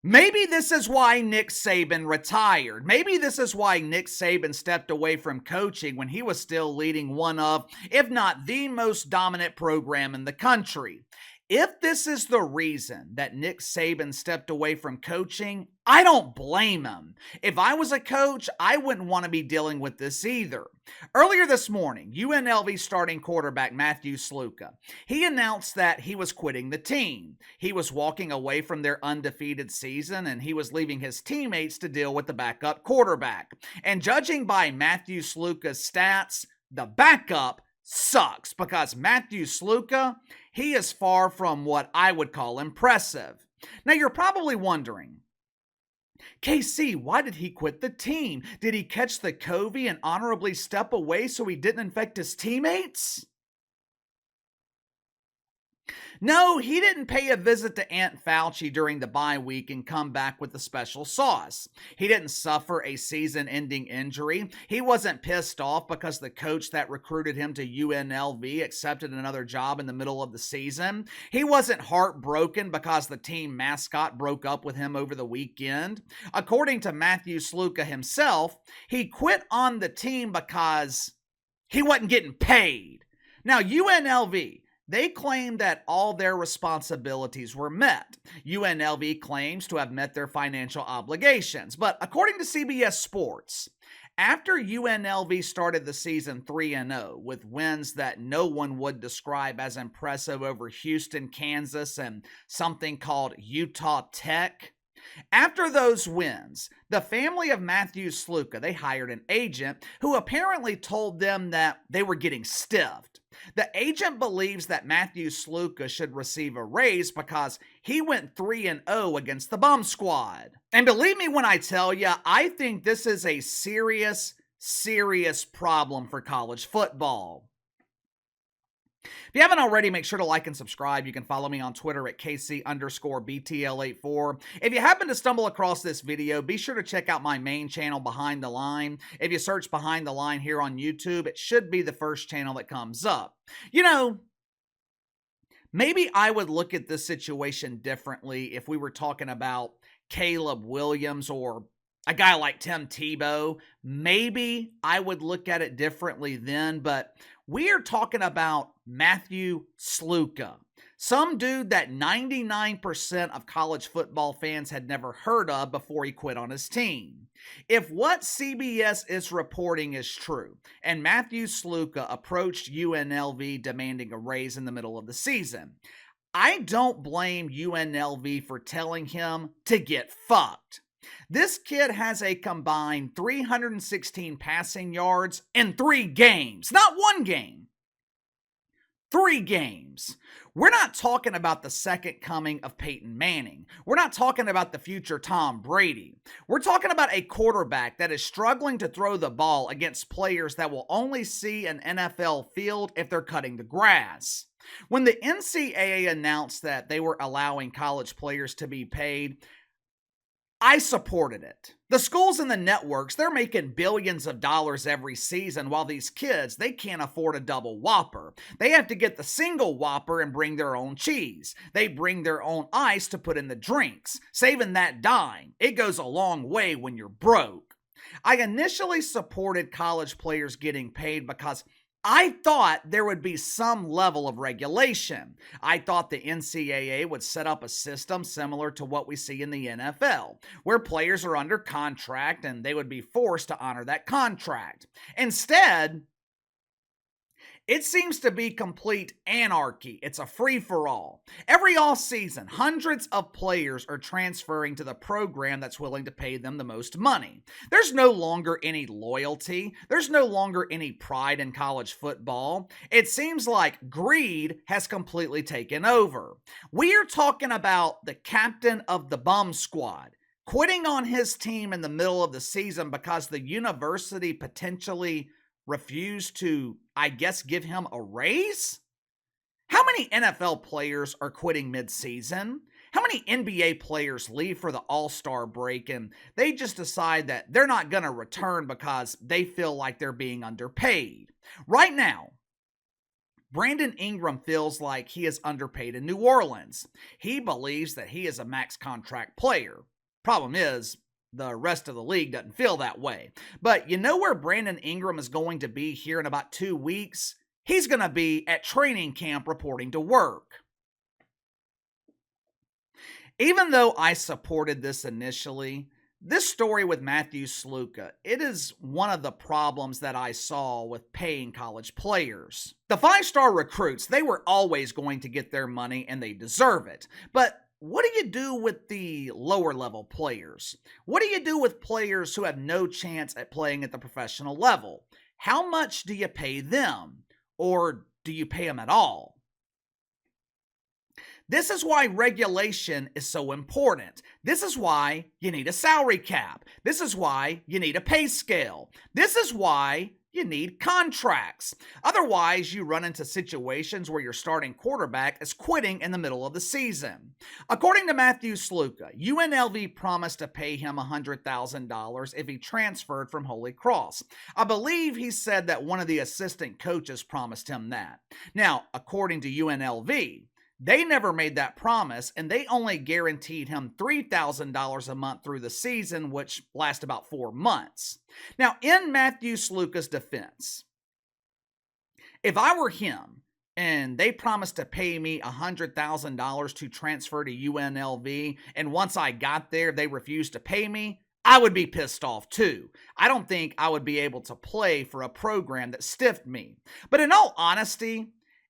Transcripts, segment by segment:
Maybe this is why Nick Saban retired. Maybe this is why Nick Saban stepped away from coaching when he was still leading one of, if not the most dominant program in the country. If this is the reason that Nick Saban stepped away from coaching, I don't blame him. If I was a coach, I wouldn't want to be dealing with this either. Earlier this morning, UNLV starting quarterback Matthew Sluka, he announced that he was quitting the team. He was walking away from their undefeated season and he was leaving his teammates to deal with the backup quarterback. And judging by Matthew Sluka's stats, the backup sucks because Matthew Sluka, he is far from what I would call impressive. Now you're probably wondering, KC, why did he quit the team? Did he catch the COVID and honorably step away so he didn't infect his teammates? No, he didn't pay a visit to Aunt Fauci during the bye week and come back with the special sauce. He didn't suffer a season-ending injury. He wasn't pissed off because the coach that recruited him to UNLV accepted another job in the middle of the season. He wasn't heartbroken because the team mascot broke up with him over the weekend. According to Matthew Sluka himself, he quit on the team because he wasn't getting paid. Now, UNLV, they claim that all their responsibilities were met. UNLV claims to have met their financial obligations. But according to CBS Sports, after UNLV started the season 3-0 with wins that no one would describe as impressive over Houston, Kansas, and something called Utah Tech, after those wins, the family of Matthew Sluka, they hired an agent who apparently told them that they were getting stiffed. The agent believes that Matthew Sluka should receive a raise because he went 3-0 against the Bum Squad. And believe me when I tell you, I think this is a serious problem for college football. If you haven't already, make sure to like and subscribe. You can follow me on Twitter at KC_BTL84. If you happen to stumble across this video, be sure to check out my main channel, Behind the Line. If you search Behind the Line here on YouTube, it should be the first channel that comes up. You know, maybe I would look at this situation differently if we were talking about Caleb Williams or a guy like Tim Tebow. Maybe I would look at it differently then, but we are talking about Matthew Sluka, some dude that 99% of college football fans had never heard of before he quit on his team. If what CBS is reporting is true, and Matthew Sluka approached UNLV demanding a raise in the middle of the season, I don't blame UNLV for telling him to get fucked. This kid has a combined 316 passing yards in 3 games. Not one game. 3 games. We're not talking about the second coming of Peyton Manning. We're not talking about the future Tom Brady. We're talking about a quarterback that is struggling to throw the ball against players that will only see an NFL field if they're cutting the grass. When the NCAA announced that they were allowing college players to be paid, I supported it. The schools and the networks, they're making billions of dollars every season while these kids, they can't afford a double Whopper. They have to get the single Whopper and bring their own cheese. They bring their own ice to put in the drinks. Saving that dime, it goes a long way when you're broke. I initially supported college players getting paid because I thought there would be some level of regulation. I thought the NCAA would set up a system similar to what we see in the NFL, where players are under contract and they would be forced to honor that contract. Instead, it seems to be complete anarchy. It's a free-for-all. Every offseason, hundreds of players are transferring to the program that's willing to pay them the most money. There's no longer any loyalty. There's no longer any pride in college football. It seems like greed has completely taken over. We are talking about the captain of the Bum Squad quitting on his team in the middle of the season because the university potentially refused to, I guess, give him a raise? How many NFL players are quitting mid-season? How many NBA players leave for the All-Star break and they just decide that they're not going to return because they feel like they're being underpaid? Right now, Brandon Ingram feels like he is underpaid in New Orleans. He believes that he is a max contract player. Problem is, the rest of the league doesn't feel that way. But you know where Brandon Ingram is going to be here in about 2 weeks? He's going to be at training camp reporting to work. Even though I supported this initially, this story with Matthew Sluka, it is one of the problems that I saw with paying college players. The 5-star recruits, they were always going to get their money and they deserve it. But what do you do with the lower level players? What do you do with players who have no chance at playing at the professional level? How much do you pay them? Or do you pay them at all? This is why regulation is so important. This is why you need a salary cap. This is why you need a pay scale. This is why you need contracts. Otherwise, you run into situations where your starting quarterback is quitting in the middle of the season. According to Matthew Sluka, UNLV promised to pay him $100,000 if he transferred from Holy Cross. I believe he said that one of the assistant coaches promised him that. Now, according to UNLV, they never made that promise, and they only guaranteed him $3,000 a month through the season, which lasts about 4 months. Now, in Matthew Sluka's defense, if I were him and they promised to pay me $100,000 to transfer to UNLV, and once I got there, they refused to pay me, I would be pissed off too. I don't think I would be able to play for a program that stiffed me. But in all honesty,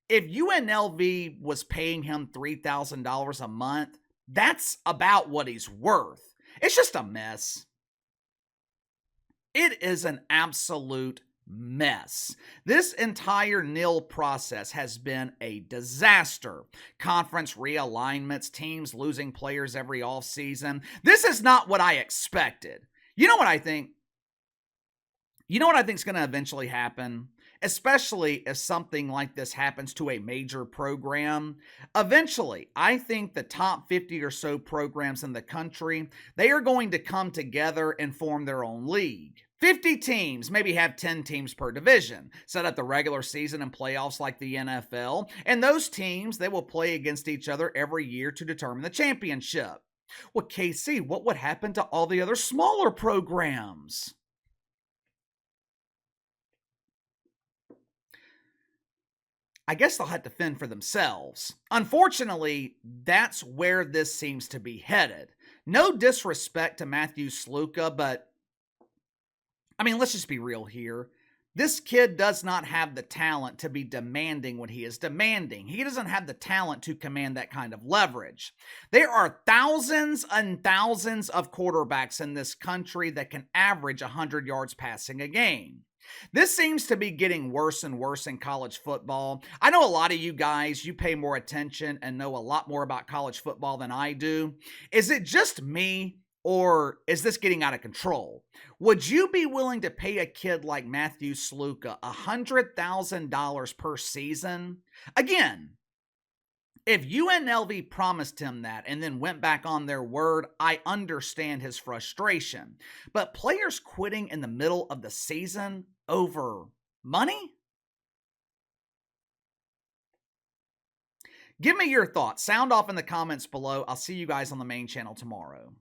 if UNLV was paying him $3,000 a month, that's about what he's worth. It's just a mess. It is an absolute mess. This entire NIL process has been a disaster. Conference realignments, teams losing players every offseason. This is not what I expected. You know what I think? You know what I think is going to eventually happen? Especially if something like this happens to a major program. Eventually, I think the top 50 or so programs in the country, they are going to come together and form their own league. 50 teams, maybe have 10 teams per division, set up the regular season and playoffs like the NFL, and those teams, they will play against each other every year to determine the championship. Well, KC, what would happen to all the other smaller programs? I guess they'll have to fend for themselves. Unfortunately, that's where this seems to be headed. No disrespect to Matthew Sluka, but I mean, let's just be real here. This kid does not have the talent to be demanding what he is demanding. He doesn't have the talent to command that kind of leverage. There are thousands and thousands of quarterbacks in this country that can average 100 yards passing a game. This seems to be getting worse and worse in college football. I know a lot of you guys, you pay more attention and know a lot more about college football than I do. Is it just me, or is this getting out of control? Would you be willing to pay a kid like Matthew Sluka $100,000 per season? Again, if UNLV promised him that and then went back on their word, I understand his frustration. But players quitting in the middle of the season over money? Give me your thoughts. Sound off in the comments below. I'll see you guys on the main channel tomorrow.